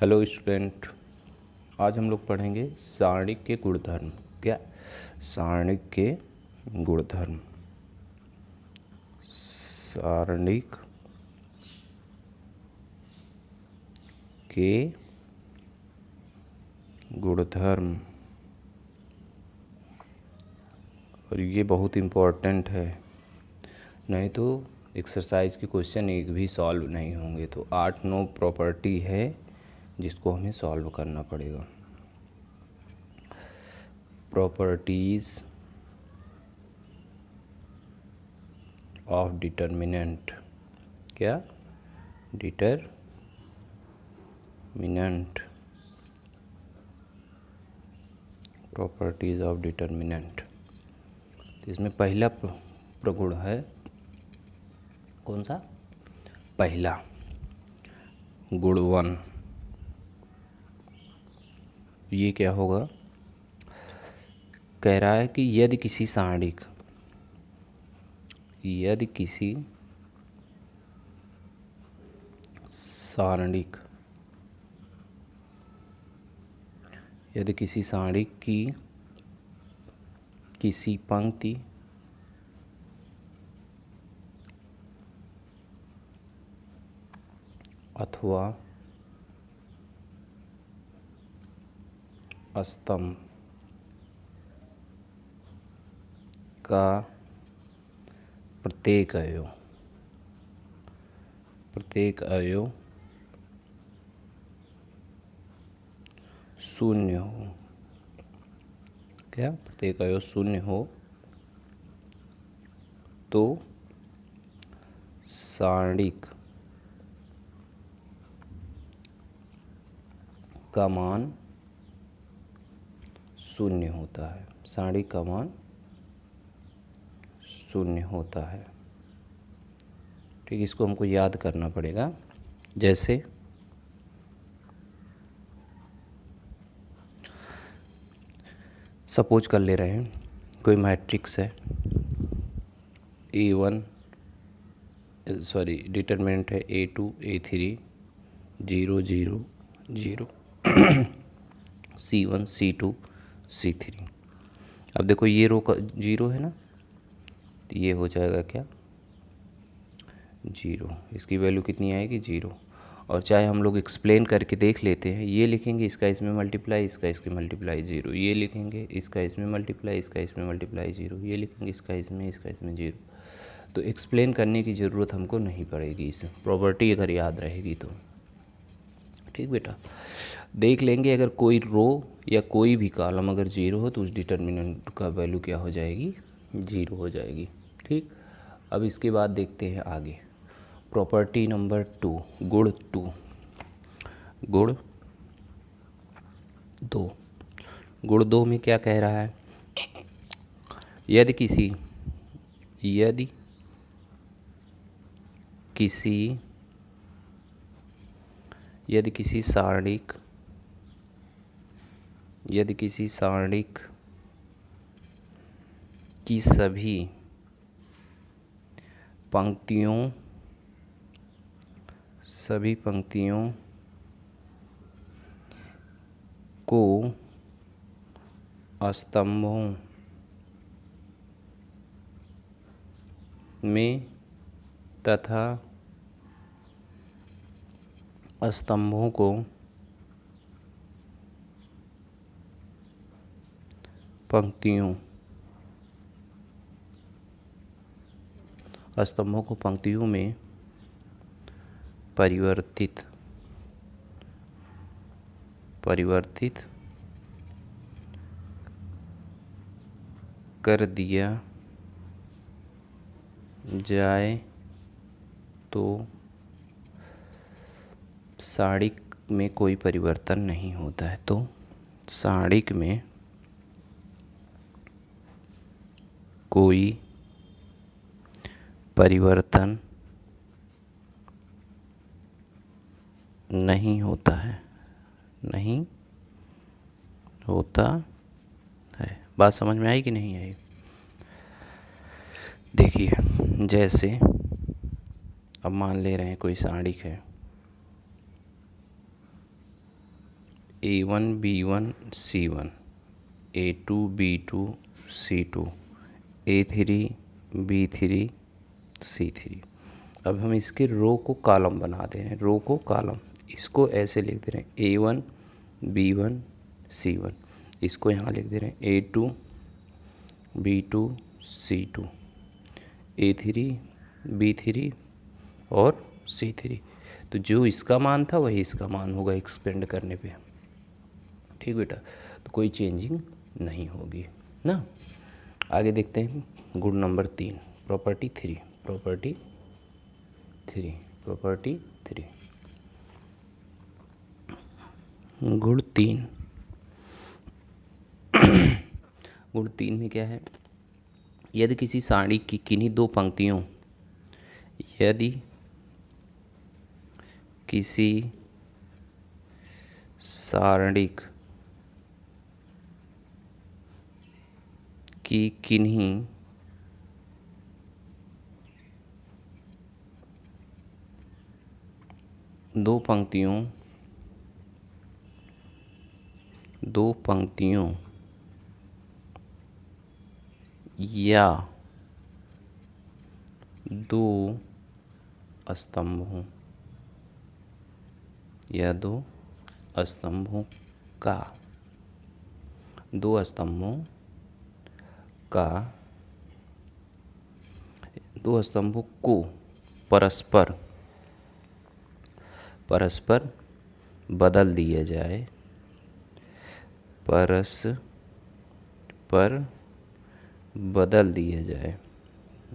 Hello student, आज हम लोग पढ़ेंगे सारणिक के गुणधर्म। क्या? सारणिक के गुणधर्म। सारणिक के गुणधर्म, और ये बहुत इम्पोर्टेंट है, नहीं तो एक्सरसाइज के क्वेश्चन एक भी सॉल्व नहीं होंगे। तो 8-9 प्रॉपर्टी है जिसको हमें सॉल्व करना पड़ेगा। Properties of determinant. क्या? डिटर्मिनेंट। Properties of determinant. तो इसमें पहला प्रगुण है, कौन सा? पहला गुण 1। ये क्या होगा? कह रहा है कि यदि किसी सारणिक यदि किसी सारणिक की किसी पंक्ति अथवा स्तंभ का प्रत्येक अवयव शून्य हो। क्या? प्रत्येक अवयव शून्य हो तो सारणिक का मान शून्य होता है। सारणिक का मान शून्य होता है। ठीक, इसको हमको याद करना पड़ेगा। जैसे सपोज कर ले रहे हैं, कोई मैट्रिक्स है A1, डिटरमिनेंट है A2 A3 0 0 0 C1 C2 C3। अब देखो ये रो का 0 है ना, तो ये हो जाएगा क्या? 0। इसकी वैल्यू कितनी आएगी? 0। और चाहे हम लोग एक्सप्लेन करके देख लेते हैं, ये लिखेंगे इसका इसमें मल्टीप्लाई, इसका इसके मल्टीप्लाई 0, ये लिखेंगे इसका इसमें मल्टीप्लाई, इसका इसमें मल्टीप्लाई 0, ये लिखेंगे इसका इसमें 0। तो एक्सप्लेन करने की ज़रूरत हमको नहीं पड़ेगी, इस प्रॉपर्टी अगर याद रहेगी तो। ठीक बेटा, देख लेंगे अगर कोई रो या कोई भी कॉलम अगर 0 हो तो उस डिटर्मिनेंट का वैल्यू क्या हो जाएगी? 0 हो जाएगी। ठीक, अब इसके बाद देखते हैं आगे। प्रॉपर्टी नंबर 2, गुण 2। गुण 2 में क्या कह रहा है? यदि किसी सारणिक की सभी पंक्तियों को स्तंभों में तथा स्तंभों को पंक्तियों में परिवर्तित कर दिया जाए तो सारणिक में कोई परिवर्तन नहीं होता है। तो सारणिक में कोई परिवर्तन नहीं होता है। बात समझ में आई कि नहीं आई? देखिए, जैसे अब मान ले रहे हैं कोई सारणिक है A1 B1 C1, A2 B2 C2, A3 B3 C3। अब हम इसके रो को कॉलम बना दे रहे हैं, रो को कॉलम। इसको ऐसे लिख दे रहे हैं A1 B1 C1, इसको यहाँ लिख दे रहे हैं A2 B2 C2, A3 B3 और C3। तो जो इसका मान था वही इसका मान होगा एक्सपेंड करने पे। ठीक बेटा, तो कोई चेंजिंग नहीं होगी ना। आगे देखते हैं गुण नंबर 3, प्रॉपर्टी 3, प्रॉपर्टी 3। गुण 3 गुण 3 में क्या है? यदि किसी सारणी की किन्हीं दो पंक्तियों, यदि किसी सारणिक की किन्हीं दो पंक्तियों या दो स्तंभों दो स्तंभों को परस्पर बदल दिया जाए,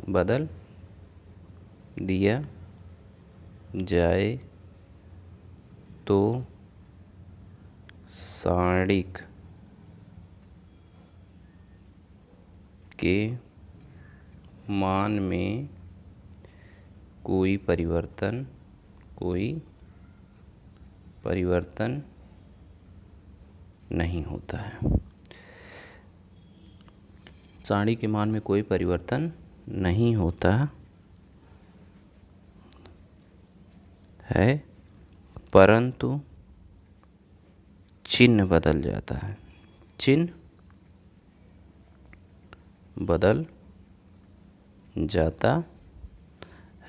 बदल दिया जाए तो सारणिक के मान में कोई परिवर्तन नहीं होता है। सारणी के मान में कोई परिवर्तन नहीं होता है, परंतु चिन्ह बदल जाता है। चिन्ह बदल जाता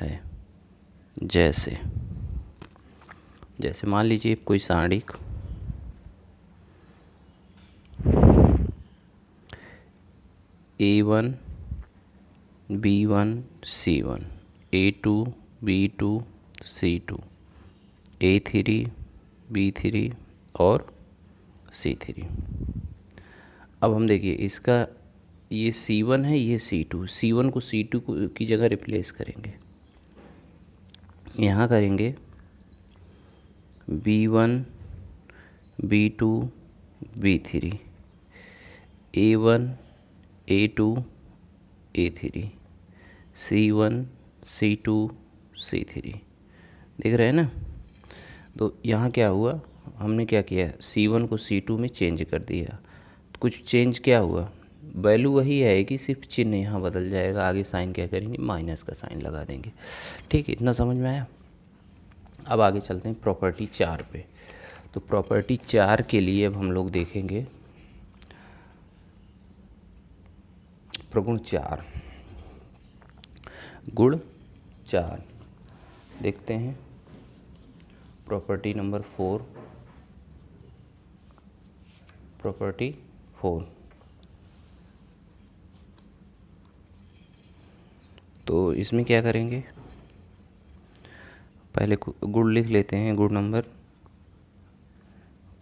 है। जैसे मान लीजिए कोई सारणिक A1 B1 C1, A2 B2 C2, A3 B3 और C3। अब हम देखिए इसका ये C1 है, ये C2, C1 को C2 की जगह रिप्लेस करेंगे। यहाँ करेंगे B1 B2 B3, A1 A2 A3, C1 C2 C3। देख रहे हैं ना। तो यहाँ क्या हुआ, हमने क्या किया, C1 को C2 में चेंज कर दिया। तो कुछ चेंज क्या हुआ, वैल्यू वही है कि सिर्फ चिन्ह यहाँ बदल जाएगा। आगे साइन क्या करेंगे, माइनस का साइन लगा देंगे। ठीक है, इतना समझ में आया। अब आगे चलते हैं प्रॉपर्टी 4 पे। तो प्रॉपर्टी 4 के लिए अब हम लोग देखेंगे प्रगुण 4, गुण 4 देखते हैं। Property number 4, property 4। तो इसमें क्या करेंगे, पहले गुण लिख लेते हैं। गुण नंबर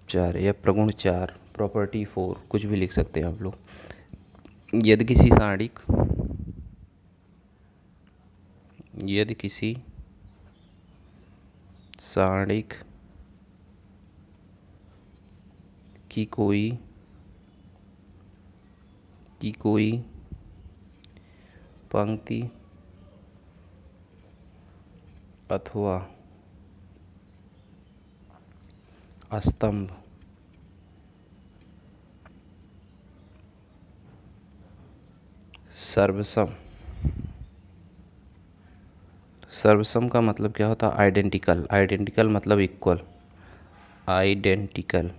4 या प्रगुण 4, प्रॉपर्टी 4, कुछ भी लिख सकते हैं आप लोग। यदि किसी सारणिक की कोई पंक्ति अथवा स्तंभ सर्वसम का मतलब क्या होता है, आइडेंटिकल मतलब इक्वल, आइडेंटिकल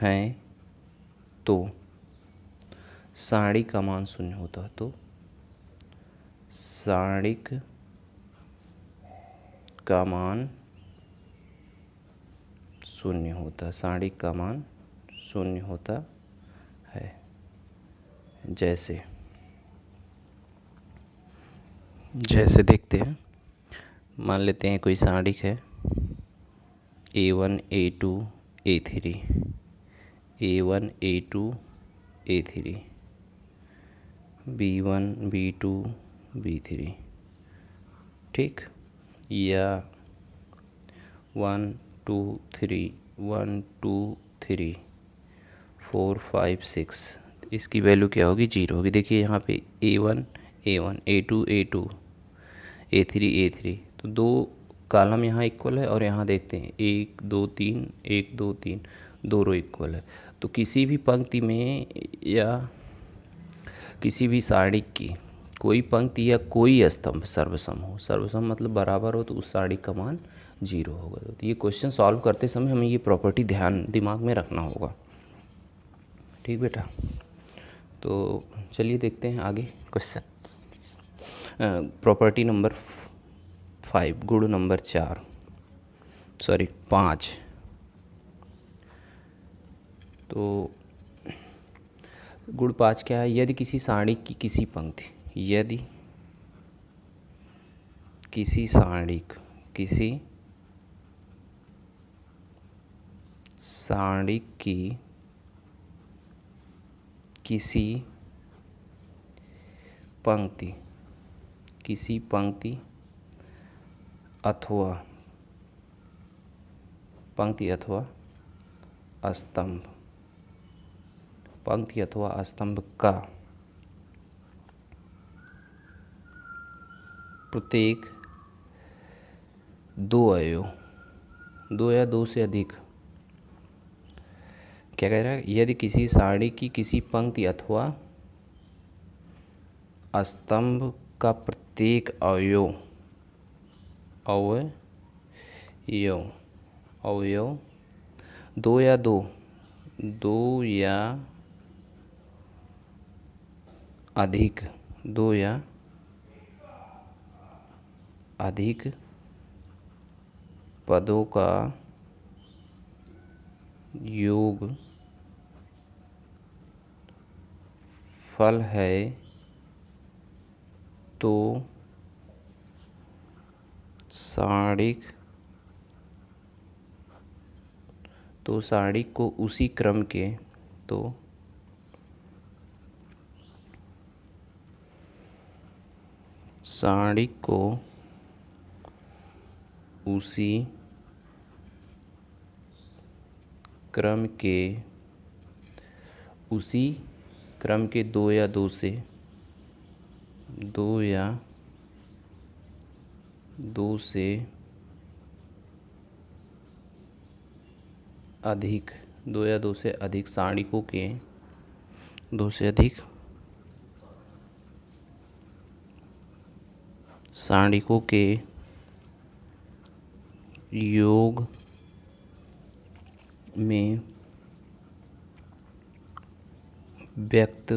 हैं तो सारणिक का मान शून्य होता है। तो सारणिक का मान शून्य होता है, सारणिक का मान शून्य होता है। जैसे देखते हैं, मान लेते हैं कोई सारणिक है A1 A2 A3, A1 A2 A3, B1 B2 B3, ठीक, या 1 2 3 1 2 3 4 5 6, इसकी वैल्यू क्या होगी? 0 होगी। देखिए यहाँ पे A1 A1 A2 A2 A3 A3, तो दो कॉलम यहाँ इक्वल है और यहाँ देखते हैं 1 2 3 1 2 3, दो रो इक्वल है। तो किसी भी पंक्ति में या किसी भी सारणी की कोई पंक्ति या कोई स्तंभ सर्वसम हो, सर्वसम मतलब बराबर हो, तो उस सारणी का मान 0 होगा। तो ये क्वेश्चन सॉल्व करते समय हमें ये प्रॉपर्टी दिमाग में रखना होगा, ठीक बेटा। तो चलिए देखते हैं आगे क्वेश्चन। प्रॉपर्टी नंबर 5, गुण नंबर 5। तो गुण 5 क्या है? यदि किसी सारणी की किसी पंक्ति, यदि किसी सारणी की किसी पंक्ति अथवा स्तंभ का प्रत्येक दो अवयव, दो या दो से अधिक, क्या कह रहा है? यदि किसी सारणी की किसी पंक्ति अथवा स्तंभ का प्रत्येक अवयव दो या अधिक पदों का योग फल है, तो सारणी को उसी क्रम के उसी क्रम के दो या दो से अधिक सारणिकों के योग में व्यक्त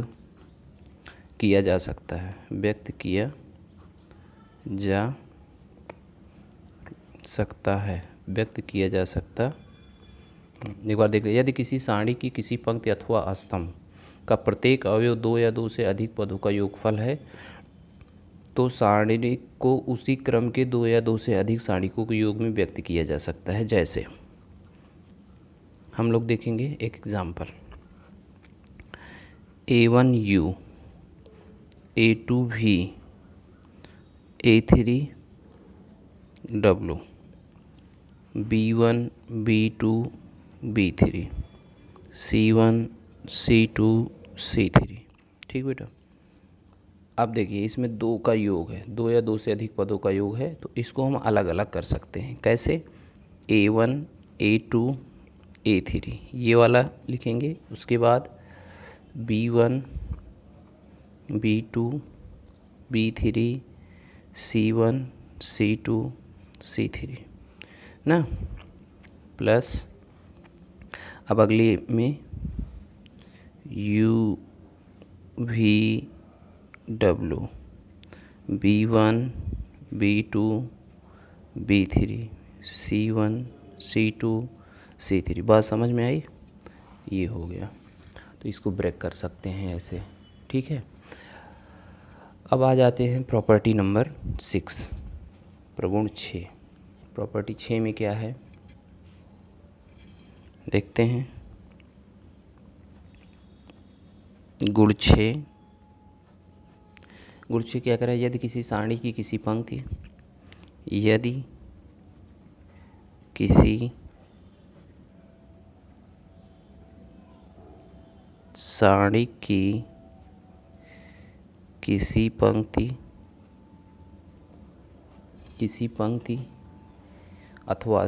किया जा सकता है, एक बार देख लीजिए। यदि किसी सारणी की किसी पंक्ति अथवा स्तंभ का प्रत्येक अवयव दो या दो से अधिक पदों का योगफल है, तो सारणी को उसी क्रम के दो या दो से अधिक सारणिकों के योग में व्यक्त किया जा सकता है। जैसे हम लोग देखेंगे एक example, A1U A2V A3W B1 B2 B3 C1 C2 C3, ठीक बेटा। अब देखिए इसमें दो का योग है, दो या दो से अधिक पदों का योग है, तो इसको हम अलग अलग कर सकते हैं। कैसे? A1 A2 A3 ये वाला लिखेंगे, उसके बाद B1 B2 B3 C1 C2 C3 ना, प्लस अब अगली में U V W B1 B2 B3 C1 C2 C3। बात समझ में आई? ये हो गया, तो इसको ब्रेक कर सकते हैं ऐसे, ठीक है। अब आ जाते हैं प्रॉपर्टी नंबर 6, प्रगुण 6। प्रॉपर्टी 6 में क्या है देखते हैं। गुण 6, गुण 6 क्या करें, यदि किसी सारणी की किसी पंक्ति, यदि किसी सारणी की किसी पंक्ति अथवा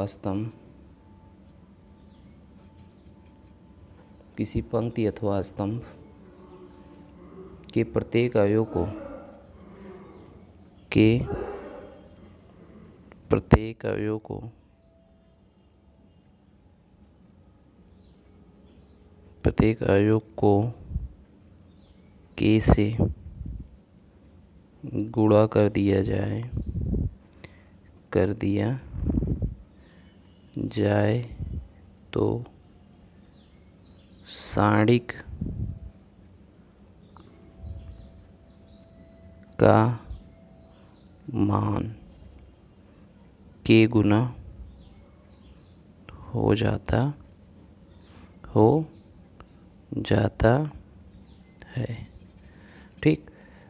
स्तंभ किसी पंक्ति अथवा स्तंभ के प्रत्येक अवयव को k से गुणा कर दिया जाए तो सारणिक का मान k गुना हो जाता है, ठीक।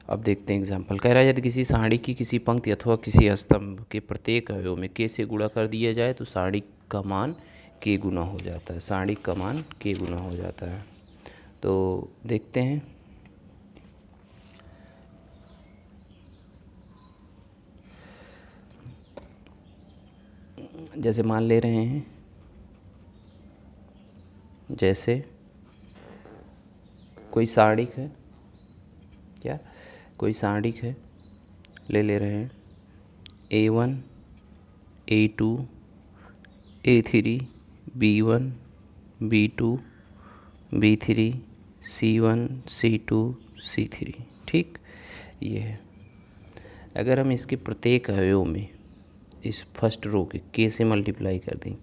अब देखते हैं एग्जाम्पल। कह रहा है यदि किसी सारणी की किसी पंक्ति अथवा किसी स्तंभ के प्रत्येक अवयव में k से गुणा कर दिया जाए तो सारणी का मान k गुना हो जाता है, सारणी का मान k गुना हो जाता है। तो देखते हैं, जैसे मान ले रहे हैं, जैसे कोई सारणिक है, क्या कोई सारणिक है, ले रहे हैं A1 A2 A3 B1 B2 B3 C1 C2 C3, ठीक। ये है, अगर हम इसके प्रत्येक अवयव में इस फर्स्ट रो के k से मल्टीप्लाई कर दें,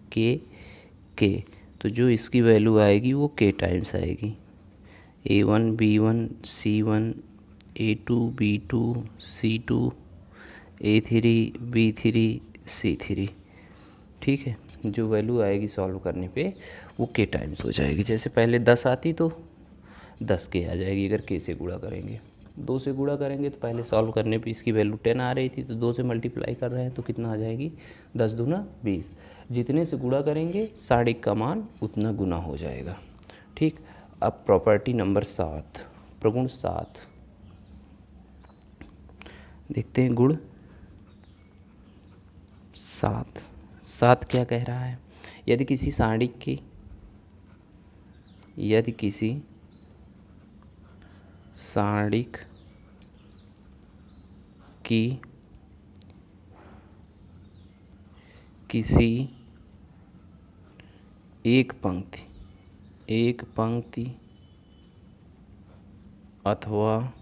k तो जो इसकी वैल्यू आएगी वो k टाइम्स आएगी। A1 B1 C1 A2 B2 C2 A3 B3 C3, ठीक है। जो वैल्यू आएगी सॉल्व करने पे वो k टाइम्स हो जाएगी। जैसे पहले 10 आती तो 10 k आ जाएगी अगर k से गुणा करेंगे। 2 से गुणा करेंगे तो पहले सॉल्व करने पे इसकी वैल्यू 10 आ रही थी, तो 2 से मल्टीप्लाई कर रहे हैं तो कितना आ जाएगी, 10 दूना 20। जितने से गुणा करेंगे सारणी का मान उतना गुना हो जाएगा, ठीक। अब प्रॉपर्टी नंबर 7, प्रगुण 7 देखते हैं। गुण 7 क्या कह रहा है, यदि किसी सारणी की किसी एक पंक्ति अथवा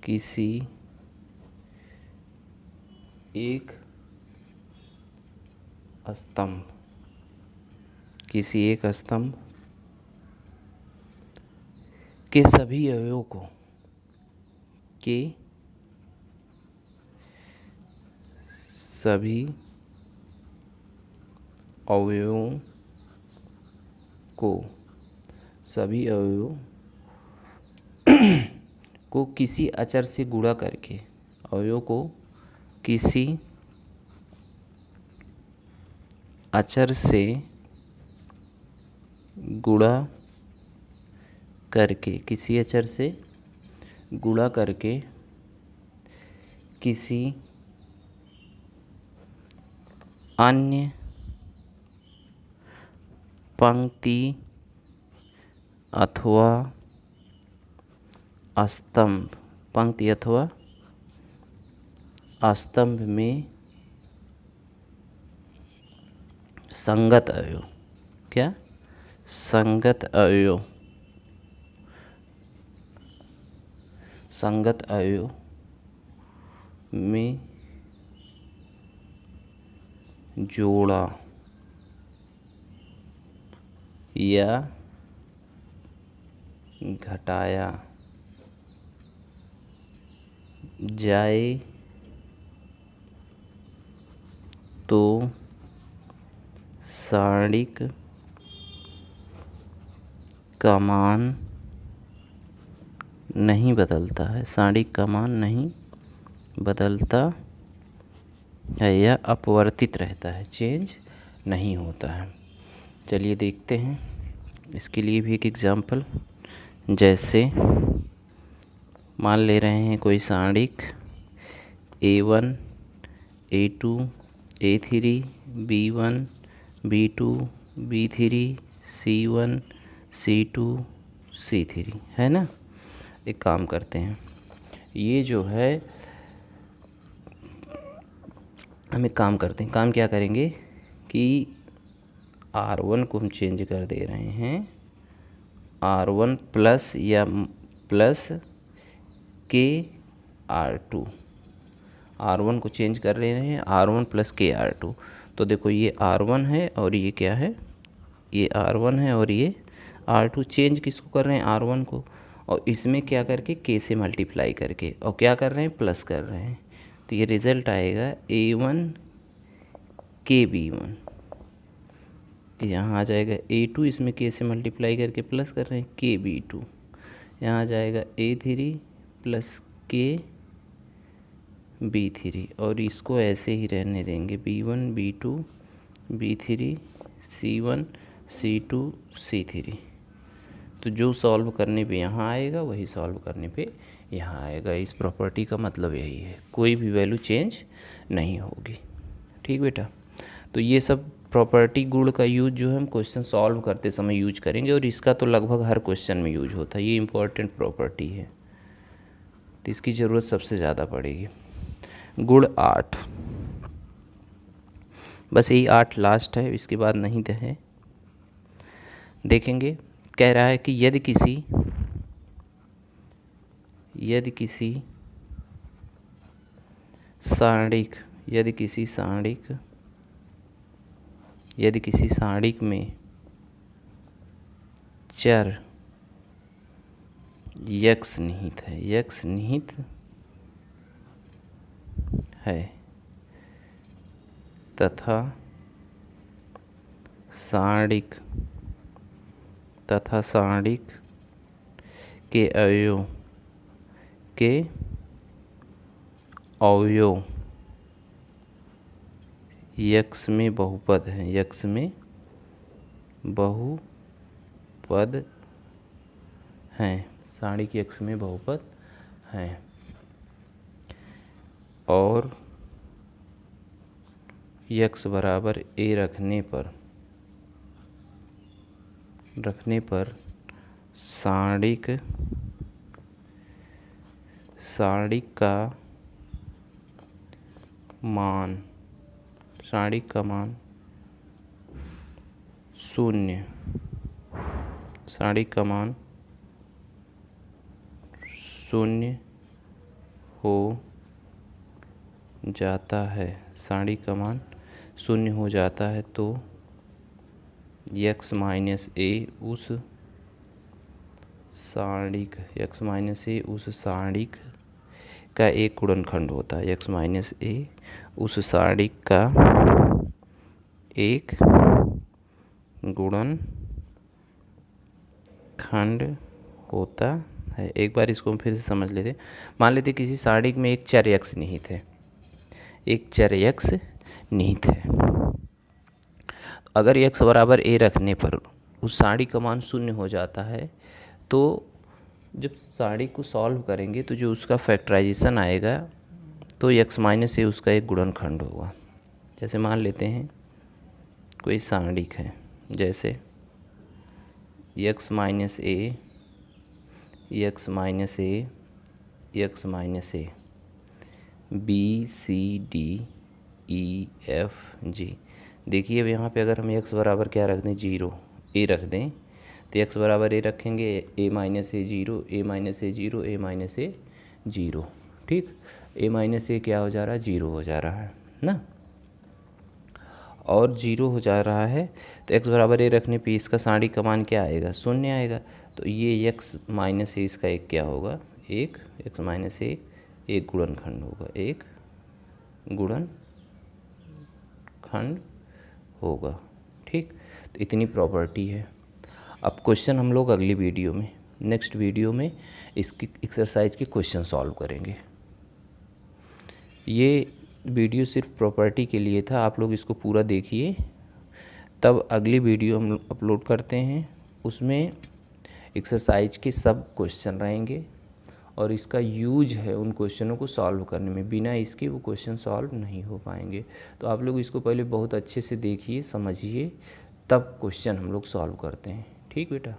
किसी एक स्तंभ के सभी अवयवों को किसी अचर से गुणा करके, अवयव को किसी अचर से गुणा करके, किसी अन्य पंक्ति अथवा स्तंभ में संगत अवयव, क्या संगत अवयव, संगत अवयव में जोड़ा या घटाया जाए तो सारणिक का मान नहीं बदलता है, सारणिक का मान नहीं बदलता है या अपवर्तित रहता है, चेंज नहीं होता है। चलिए देखते हैं इसके लिए भी एक एग्जाम्पल। जैसे मान ले रहे हैं कोई सारणिक A1 A2 A3 B1 B2 B3 C1 C2 C3 है ना। एक काम करते हैं, ये जो है हम एक काम करते हैं, काम क्या करेंगे कि R1 को हम चेंज कर दे रहे हैं R1 प्लस या प्लस के R2, R1 को चेंज कर रहे हैं R1 प्लस के R2। तो देखो ये R1 है और ये क्या है, ये R1 है और ये R2। चेंज किसको कर रहे हैं, R1 को, और इसमें क्या करके K से मल्टीप्लाई करके, और क्या कर रहे हैं, प्लस कर रहे हैं। तो ये रिज़ल्ट आएगा A1 के B1, यहाँ आ जाएगा A2, इसमें K से मल्टीप्लाई करके प्लस कर रहे हैं के B2, यहाँ आ जाएगा A3 प्लस के B3, और इसको ऐसे ही रहने देंगे B1 B2 B3 C1 C2 C3। तो जो सॉल्व करने पे यहाँ आएगा वही सॉल्व करने पे यहाँ आएगा। इस प्रॉपर्टी का मतलब यही है, कोई भी वैल्यू चेंज नहीं होगी। ठीक बेटा, तो ये सब प्रॉपर्टी गुण का यूज जो है हम क्वेश्चन सॉल्व करते समय यूज करेंगे, और इसका तो लगभग हर क्वेश्चन में यूज होता है, ये इम्पोर्टेंट प्रॉपर्टी है, तो इसकी ज़रूरत सबसे ज़्यादा पड़ेगी। गुण 8, बस यही 8 लास्ट है, इसके बाद नहीं है। देखेंगे, कह रहा है कि यदि किसी सारणिक में चर x निहित है तथा सारणिक के अवयव x में बहुपद हैं, सारणिक x में बहुपद हैं, और x बराबर a रखने पर सारणिक का मान शून्य हो जाता है, सारणिक का मान शून्य हो जाता है, तो x माइनस ए उस सारणिक का एक गुणनखंड होता है, x माइनस ए उस सारणिक का एक गुणनखंड होता है। एक बार इसको हम फिर से समझ लेते। मान लेते किसी सारणिक में एक चर x निहित है, अगर x बराबर a रखने पर उस सारणिक का मान शून्य हो जाता है, तो जब सारणिक को सॉल्व करेंगे तो जो उसका फैक्टराइजेशन आएगा तो x माइनस ए उसका एक गुणनखंड होगा। जैसे मान लेते हैं कोई सारणिक है, जैसे x माइनस ए B C D E F G, देखिए अब यहाँ पे अगर हम x बराबर क्या रख दें 0 a रख दें तो x बराबर a रखेंगे a minus a 0 a minus a 0 a minus a 0। ठीक, a माइनस ए क्या हो जा रहा है 0 हो जा रहा है ना, और 0 हो जा रहा है तो x बराबर a रखने पे इसका साड़ी का मान क्या आएगा 0 आएगा। तो ये x माइनस ए इसका एक क्या होगा एक x माइनस ए एक गुणनखंड होगा, एक गुणनखंड होगा। ठीक, तो इतनी प्रॉपर्टी है। अब क्वेश्चन हम लोग अगली वीडियो में नेक्स्ट वीडियो में इसकी एक्सरसाइज के क्वेश्चन सॉल्व करेंगे। ये वीडियो सिर्फ प्रॉपर्टी के लिए था, आप लोग इसको पूरा देखिए, तब अगली वीडियो हम अपलोड करते हैं, उसमें एक्सरसाइज के सब क्वेश्चन रहेंगे और इसका यूज है उन क्वेश्चनों को सॉल्व करने में, बिना इसके वो क्वेश्चन सॉल्व नहीं हो पाएंगे। तो आप लोग इसको पहले बहुत अच्छे से देखिए समझिए, तब क्वेश्चन हम लोग सॉल्व करते हैं। ठीक बेटा।